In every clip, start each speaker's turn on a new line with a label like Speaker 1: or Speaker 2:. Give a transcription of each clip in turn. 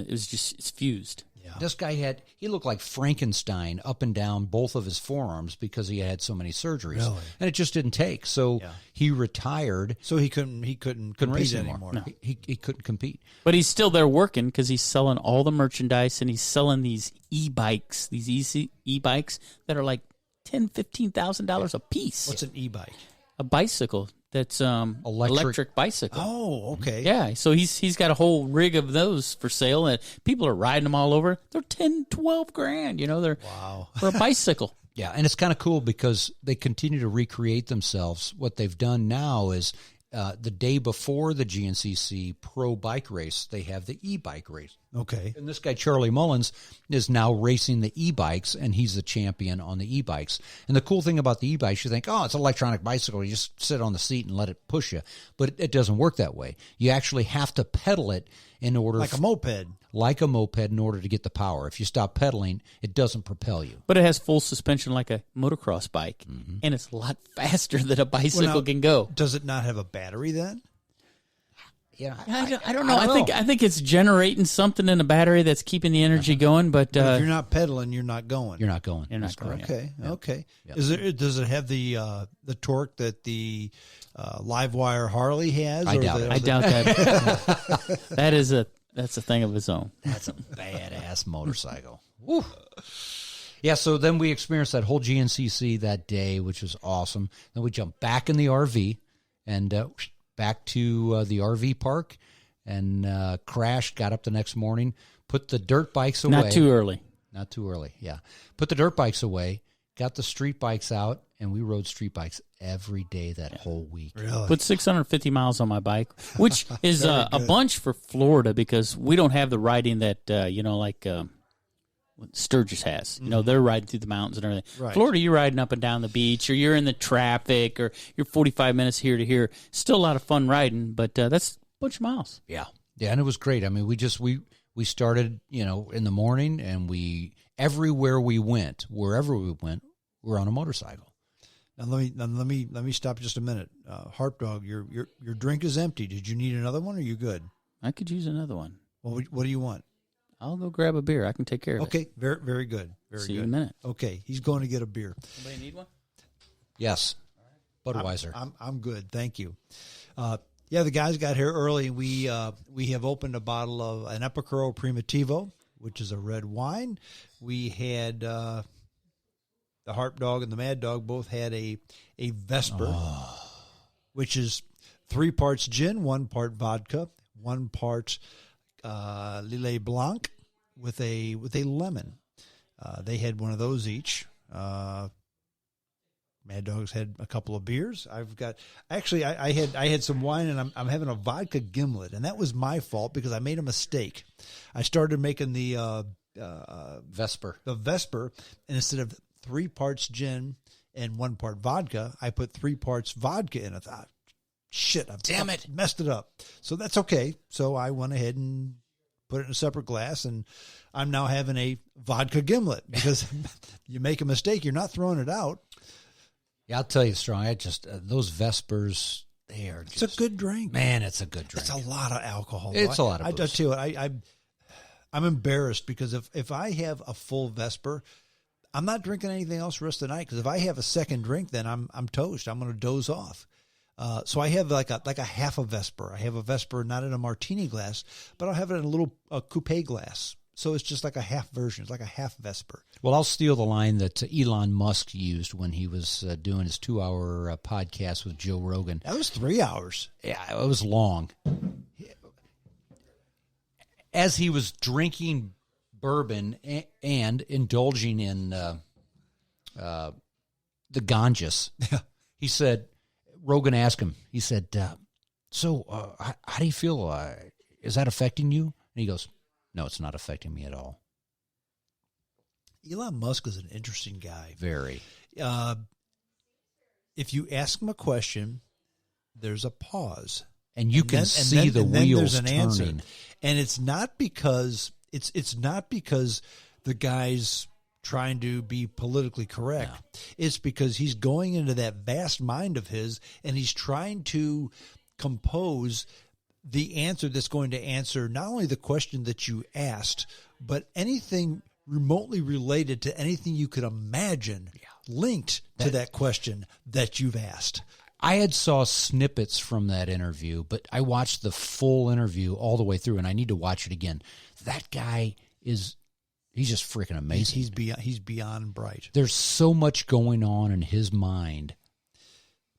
Speaker 1: it's fused.
Speaker 2: Yeah. This guy he looked like Frankenstein up and down both of his forearms because he had so many surgeries.
Speaker 3: Really?
Speaker 2: And it just didn't take. So he retired.
Speaker 3: So he couldn't compete
Speaker 2: race
Speaker 3: anymore.
Speaker 2: No. He couldn't compete.
Speaker 1: But he's still there working because he's selling all the merchandise and he's selling these e-bikes, these e-bikes that are like $10,000, $15,000 a piece.
Speaker 3: What's an e-bike?
Speaker 1: A bicycle. That's electric bicycle.
Speaker 3: Oh, okay.
Speaker 1: Yeah, so he's got a whole rig of those for sale, and people are riding them all over. They're 10, 12 grand. They're for a bicycle.
Speaker 2: Yeah, and it's kind of cool because they continue to recreate themselves. What they've done now is the day before the GNCC Pro Bike Race, they have the e-bike race.
Speaker 3: Okay.
Speaker 2: And this guy, Charlie Mullins, is now racing the e-bikes, and he's the champion on the e-bikes. And the cool thing about the e-bikes, you think, oh, it's an electronic bicycle. You just sit on the seat and let it push you. But it doesn't work that way. You actually have to pedal it in order...
Speaker 3: Like a moped.
Speaker 2: Like a moped in order to get the power. If you stop pedaling, it doesn't propel you.
Speaker 1: But it has full suspension like a motocross bike, and it's a lot faster than a bicycle can go.
Speaker 3: Does it not have a battery then?
Speaker 2: Yeah,
Speaker 1: I don't know. I think it's generating something in the battery that's keeping the energy going. But
Speaker 3: if you're not pedaling, you're not going.
Speaker 2: You're not going.
Speaker 1: You're not going.
Speaker 3: Okay.
Speaker 1: Yeah.
Speaker 3: Okay.
Speaker 2: Yeah.
Speaker 3: Does it have the torque that the Livewire Harley has?
Speaker 2: I doubt it.
Speaker 1: I doubt that. That's a thing of its own.
Speaker 2: That's a badass motorcycle. Woo. Yeah, so then we experienced that whole GNCC that day, which was awesome. Then we jumped back in the RV and back to the RV park and crashed, got up the next morning, put the dirt bikes away.
Speaker 1: Not too early.
Speaker 2: Not too early, yeah. Put the dirt bikes away, got the street bikes out, and we rode street bikes every day that whole week.
Speaker 3: Really?
Speaker 1: Put 650 miles on my bike, which is a bunch for Florida because we don't have the riding that, like Sturgis has. They're riding through the mountains and everything.
Speaker 3: Right.
Speaker 1: Florida, you're riding up and down the beach, or you're in the traffic, or you're 45 minutes here to here. Still a lot of fun riding, but that's a bunch of miles.
Speaker 2: Yeah, and it was great. I mean, we started, in the morning, and wherever we went, we're on a motorcycle.
Speaker 3: Now let me stop just a minute. Harpdog, your drink is empty. Did you need another one, or are you good?
Speaker 1: I could use another one.
Speaker 3: Well, what do you want?
Speaker 1: I'll go grab a beer. I can take care of it.
Speaker 3: Okay, very, very good. Very
Speaker 1: See
Speaker 3: good.
Speaker 1: you in a minute.
Speaker 3: Okay, he's going to get a beer.
Speaker 1: Somebody need one?
Speaker 2: Yes, Budweiser.
Speaker 3: I'm good, thank you. The guys got here early. We have opened a bottle of an Epicuro Primitivo, which is a red wine. We had the Harpdog and the Maddog both had a Vesper, which is 3 parts gin, 1 part vodka, 1 part Lillet Blanc with a lemon. They had one of those each. Mad Dog's had a couple of beers. I had some wine, and I'm having a vodka gimlet, and that was my fault because I made a mistake. I started making the
Speaker 2: Vesper.
Speaker 3: The Vesper, and instead of 3 parts gin and 1 part vodka, I put 3 parts vodka in it. I thought, shit, I've messed it up. So that's okay. So I went ahead and put it in a separate glass, and I'm now having a vodka gimlet because you make a mistake, you're not throwing it out.
Speaker 2: Yeah, I'll tell you, Strong, those Vespers, it's
Speaker 3: a good drink.
Speaker 2: Man, it's a good drink.
Speaker 3: It's a lot of alcohol.
Speaker 2: It's a lot of booze.
Speaker 3: I tell you what, I'm embarrassed because if I have a full Vesper, I'm not drinking anything else the rest of the night, because if I have a second drink, then I'm toast. I'm going to doze off. So I have like a half a Vesper. I have a Vesper not in a martini glass, but I'll have it in a little coupe glass. So it's just like a half version. It's like a half Vesper.
Speaker 2: Well, I'll steal the line that Elon Musk used when he was doing his 2-hour podcast with Joe Rogan.
Speaker 3: That was 3 hours.
Speaker 2: Yeah, it was long. As he was drinking bourbon and indulging in the ganjas, he said, Rogan asked him, he said, so how do you feel? Is that affecting you? And he goes, no, it's not affecting me at all.
Speaker 3: Elon Musk is an interesting guy.
Speaker 2: Very.
Speaker 3: If you ask him a question, there's a pause.
Speaker 2: And you can see the wheels turning. Answer.
Speaker 3: And it's not because the guy's trying to be politically correct. No. It's because he's going into that vast mind of his, and he's trying to compose the answer that's going to answer not only the question that you asked, but anything remotely related to anything you could imagine linked to that question that you've asked.
Speaker 2: I had saw snippets from that interview, but I watched the full interview all the way through, and I need to watch it again. That guy he's just freaking amazing.
Speaker 3: He's beyond bright.
Speaker 2: There's so much going on in his mind.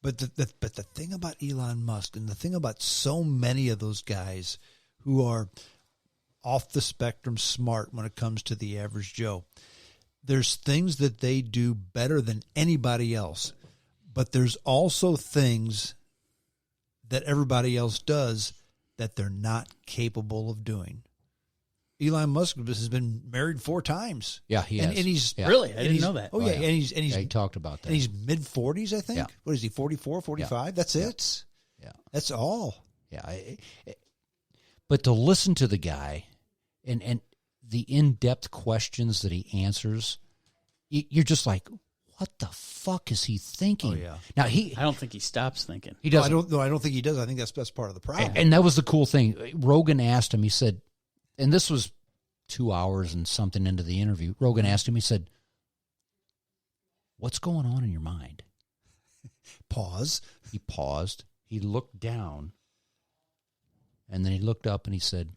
Speaker 3: But the thing about Elon Musk and the thing about so many of those guys who are off the spectrum smart when it comes to the average Joe, there's things that they do better than anybody else. But there's also things that everybody else does that they're not capable of doing. Elon Musk has been married 4 times.
Speaker 2: Yeah, he has.
Speaker 3: And he's
Speaker 1: Really? I didn't know that.
Speaker 3: Oh, yeah. And he's
Speaker 2: he talked about that.
Speaker 3: And he's mid-40s, I think.
Speaker 2: Yeah.
Speaker 3: What is he, 44, 45?
Speaker 2: Yeah.
Speaker 3: That's it.
Speaker 2: Yeah.
Speaker 3: That's all.
Speaker 2: Yeah. But to listen to the guy and the in-depth questions that he answers, you're just like, what the fuck is he thinking?
Speaker 3: Oh, yeah.
Speaker 2: Now,
Speaker 1: I don't think he stops thinking.
Speaker 2: he doesn't.
Speaker 3: I don't think he does. I think that's part of the problem.
Speaker 2: And that was the cool thing. Rogan asked him, he said, and this was 2 hours and something into the interview. Rogan asked him, he said, what's going on in your mind?
Speaker 3: Pause.
Speaker 2: He paused. He looked down. And then he looked up and he said,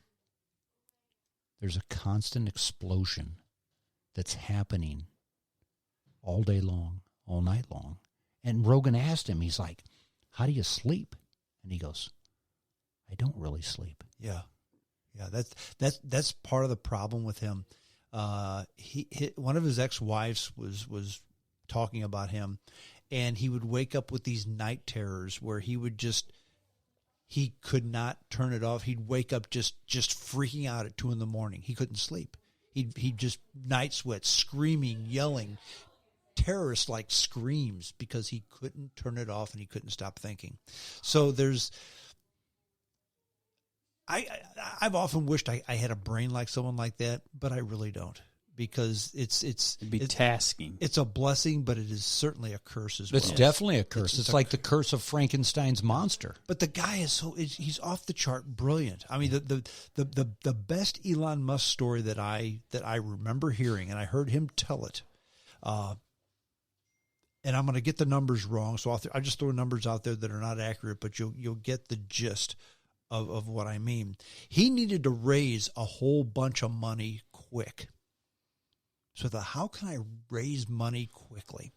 Speaker 2: there's a constant explosion that's happening all day long, all night long. And Rogan asked him, he's like, how do you sleep? And he goes, I don't really sleep.
Speaker 3: Yeah. Yeah, that's part of the problem with him. One of his ex-wives was talking about him, and he would wake up with these night terrors where he could not turn it off. He'd wake up just freaking out at 2 a.m. He couldn't sleep. He'd just night sweats, screaming, yelling, terrorist-like screams because he couldn't turn it off and he couldn't stop thinking. So I've often wished I had a brain like someone like that, but I really don't, because
Speaker 1: It'd be tasking.
Speaker 3: It's a blessing, but it is certainly a curse as well.
Speaker 2: It's definitely a curse. It's like the curse of Frankenstein's monster.
Speaker 3: But the guy he's off the chart brilliant. I mean, the best Elon Musk story that I remember hearing, and I heard him tell it, and I'm going to get the numbers wrong, so I'll just throw numbers out there that are not accurate, but you'll get the gist of what I mean. He needed to raise a whole bunch of money quick. So how can I raise money quickly?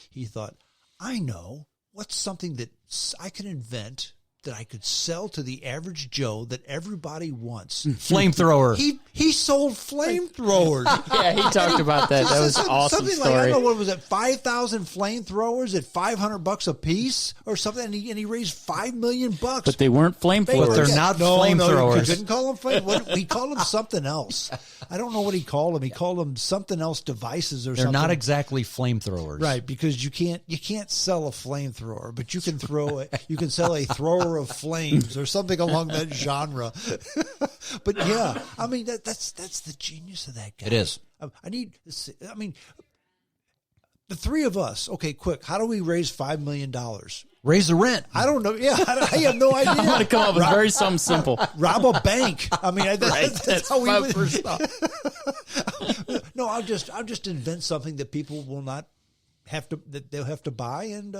Speaker 3: He thought, I know what's something that I can invent that I could sell to the average Joe that everybody wants.
Speaker 2: Flamethrower.
Speaker 3: He sold flamethrowers.
Speaker 1: Yeah, he talked about that. That was an awesome
Speaker 3: something
Speaker 1: story.
Speaker 3: like, I don't know, what was it, 5,000 flamethrowers at $500 a piece or something, and he raised $5 million.
Speaker 1: But they weren't flamethrowers.
Speaker 2: But they're not
Speaker 3: No,
Speaker 2: flamethrowers.
Speaker 3: he couldn't call them flame. He called them something else. I don't know what he called them. He called them something else, devices or
Speaker 2: They're
Speaker 3: something.
Speaker 2: not exactly flamethrowers.
Speaker 3: Right, because you can't sell a flamethrower, but you can sell a thrower of flames or something along that genre. But yeah, I mean that's the genius of that guy.
Speaker 2: It is.
Speaker 3: I mean, the three of us. Okay, quick. How do we raise $5 million?
Speaker 2: Raise the rent.
Speaker 3: I don't know. Yeah, I have no idea.
Speaker 1: I'm going to come up with very something simple.
Speaker 3: Rob a bank. I mean, that's how we
Speaker 1: my
Speaker 3: would.
Speaker 1: first thought.
Speaker 3: No, I'll just invent something that people will not that they'll have to buy, and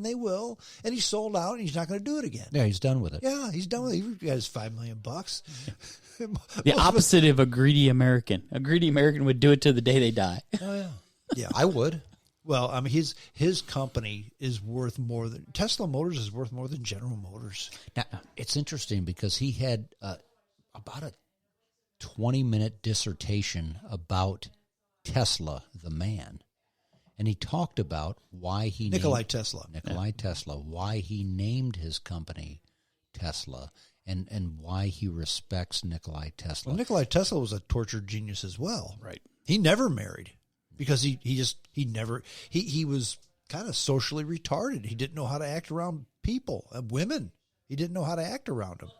Speaker 3: they will. And he's sold out, and he's not going to do it again.
Speaker 2: Yeah, he's done with it.
Speaker 3: Yeah, he's done with it. He has $5 million.
Speaker 1: The opposite of a greedy American. A greedy American would do it to the day they die.
Speaker 3: Oh yeah, yeah.
Speaker 2: I would.
Speaker 3: Well, I mean, his company is worth more than Tesla Motors is worth more than General Motors.
Speaker 2: Now, it's interesting because he had about a 20-minute dissertation about Tesla, the man. And he talked about why he
Speaker 3: Nikola Tesla,
Speaker 2: why he named his company Tesla, and why he respects Nikola Tesla.
Speaker 3: Well, Nikola Tesla was a tortured genius as well.
Speaker 1: Right.
Speaker 3: He never married because he was kind of socially retarded. He didn't know how to act around people, women. He didn't know how to act around them.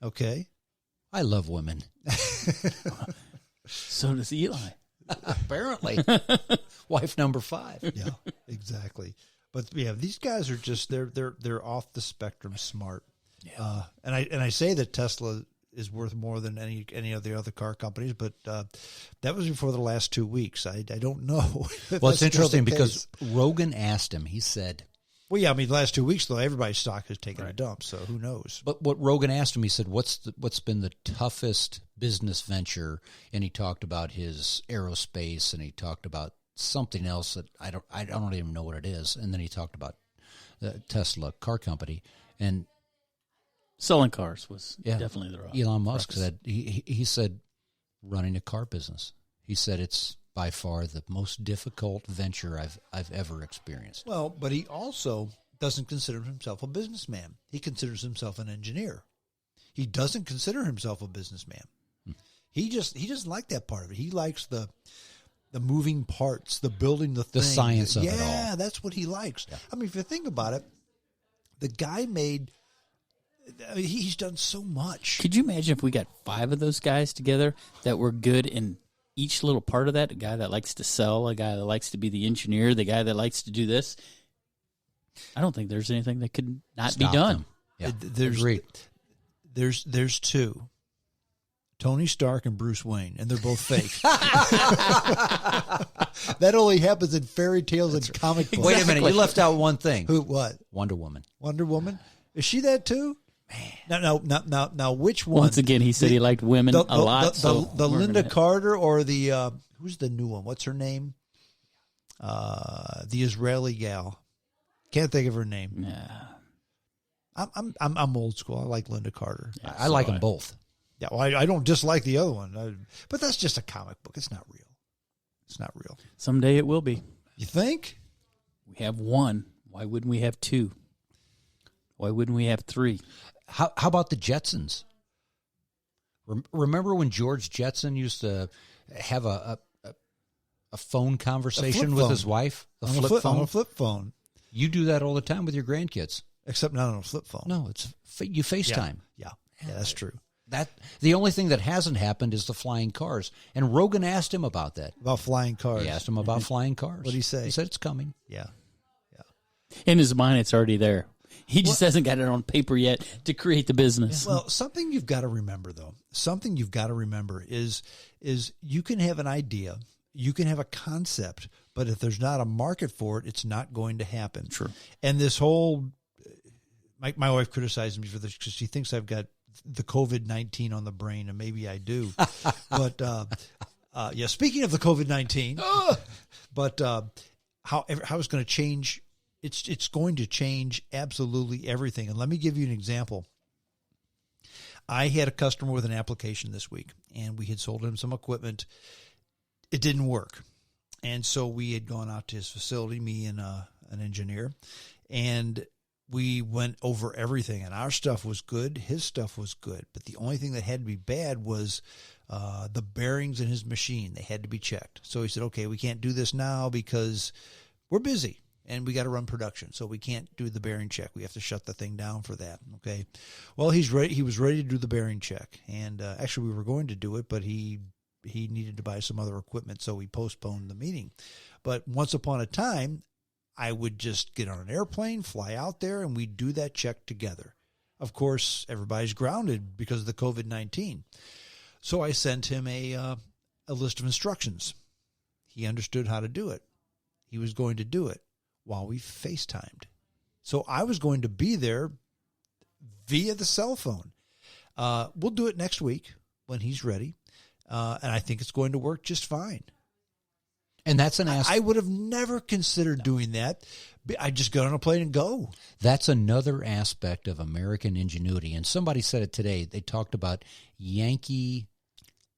Speaker 3: Okay.
Speaker 2: I love women.
Speaker 1: So does Eli.
Speaker 2: Apparently. Wife number 5.
Speaker 3: Yeah, exactly. But yeah, these guys are just they're off the spectrum smart. And I say that Tesla is worth more than any of the other car companies, but that was before the last 2 weeks. I don't know.
Speaker 2: Well, it's interesting because Rogan asked him. He said,
Speaker 3: "Well, yeah, I mean, the last 2 weeks though, everybody's stock has taken a dump, so who knows?"
Speaker 2: But what Rogan asked him, he said, "What's been the toughest business venture?" And he talked about his aerospace, and he talked about something else that I don't even know what it is. And then he talked about the Tesla car company, and
Speaker 1: selling cars was definitely the rock.
Speaker 2: Elon Musk said he said running a car business. He said it's by far the most difficult venture I've ever experienced.
Speaker 3: Well, but he also doesn't consider himself a businessman. He considers himself an engineer. He doesn't consider himself a businessman. He doesn't like that part of it. He likes the moving parts, the building the thing.
Speaker 2: The science of it all.
Speaker 3: Yeah, that's what he likes. Yeah. I mean, if you think about it, the guy he's done so much.
Speaker 1: Could you imagine if we got 5 of those guys together that were good in each little part of that? A guy that likes to sell, a guy that likes to be the engineer, the guy that likes to do this. I don't think there's anything that could not
Speaker 2: Stop
Speaker 1: be done.
Speaker 2: them. Yeah,
Speaker 3: Agreed. There's 2. Tony Stark and Bruce Wayne, and they're both fake. That only happens in fairy tales and comic books.
Speaker 2: Wait a minute, you left out one thing.
Speaker 3: Who? What?
Speaker 2: Wonder Woman.
Speaker 3: Wonder Woman? Is she that too? Man. Now, which one?
Speaker 1: Once again, he said he liked women a lot.
Speaker 3: The Linda Carter or the who's the new one? What's her name? The Israeli gal. Can't think of her name.
Speaker 1: Yeah.
Speaker 3: I'm old school. I like Linda Carter.
Speaker 2: Yeah, I like them both.
Speaker 3: Yeah, well, I don't dislike the other one, but that's just a comic book. It's not real. It's not real.
Speaker 1: Someday it will be.
Speaker 3: You think?
Speaker 1: We have 1. Why wouldn't we have 2? Why wouldn't we have 3?
Speaker 2: How about the Jetsons? Remember when George Jetson used to have a phone conversation with his wife?
Speaker 3: On a flip phone.
Speaker 2: You do that all the time with your grandkids.
Speaker 3: Except not on a flip phone.
Speaker 2: No, it's you FaceTime.
Speaker 3: Yeah, that's true.
Speaker 2: That the only thing that hasn't happened is the flying cars. And Rogan asked him about that.
Speaker 3: About flying cars.
Speaker 2: He asked him about flying cars.
Speaker 3: What did he say?
Speaker 2: He said it's coming.
Speaker 3: Yeah.
Speaker 1: In his mind, it's already there. He just hasn't got it on paper yet to create the business.
Speaker 3: Well, something you've got to remember, though, is you can have an idea, you can have a concept, but if there's not a market for it, it's not going to happen.
Speaker 1: Sure.
Speaker 3: And this whole, my wife criticizes me for this because she thinks I've got the COVID-19 on the brain, and maybe I do. But, speaking of the COVID-19, but how it's going to change. It's going to change absolutely everything. And let me give you an example. I had a customer with an application this week, and we had sold him some equipment. It didn't work. And so we had gone out to his facility, me and an engineer, and we went over everything. And our stuff was good. His stuff was good. But the only thing that had to be bad was the bearings in his machine. They had to be checked. So he said, okay, we can't do this now because we're busy. And we got to run production, so we can't do the bearing check. We have to shut the thing down for that. Okay. Well, he's ready. He was ready to do the bearing check, and actually, we were going to do it, but he needed to buy some other equipment, so we postponed the meeting. But once upon a time, I would just get on an airplane, fly out there, and we'd do that check together. Of course, everybody's grounded because of the COVID-19. So I sent him a list of instructions. He understood how to do it. He was going to do it while we FaceTimed. So I was going to be there via the cell phone. We'll do it next week when he's ready. And I think it's going to work just fine.
Speaker 2: And that's an aspect.
Speaker 3: I would have never considered doing that. I just got on a plane and go.
Speaker 2: That's another aspect of American ingenuity. And somebody said it today. They talked about Yankee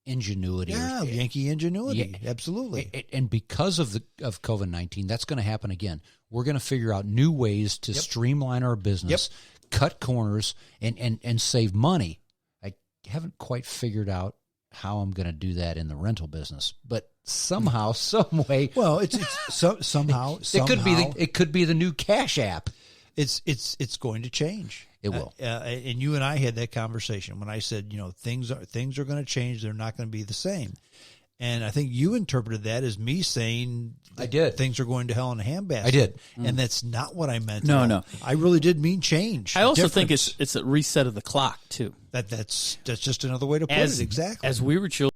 Speaker 2: ingenuity.
Speaker 3: Yeah, Yankee ingenuity. Yeah. Absolutely.
Speaker 2: And because of COVID-19, that's going to happen again. We're going to figure out new ways to streamline our business, cut corners, and save money. I haven't quite figured out how I'm going to do that in the rental business, but somehow, some way.
Speaker 3: Well, it's somehow.
Speaker 2: It could be the new Cash App.
Speaker 3: It's going to change.
Speaker 2: It will.
Speaker 3: And you and I had that conversation when I said, things are going to change. They're not going to be the same. And I think you interpreted that as me saying
Speaker 2: I did.
Speaker 3: things are going to hell in a handbasket.
Speaker 2: I did.
Speaker 3: And that's not what I meant.
Speaker 1: No,
Speaker 3: at all.
Speaker 1: no.
Speaker 3: I really did mean change.
Speaker 1: I also think
Speaker 3: difference.
Speaker 1: it's a reset of the clock too.
Speaker 3: That's just another way to put
Speaker 1: As
Speaker 3: it. Exactly.
Speaker 1: as we were children.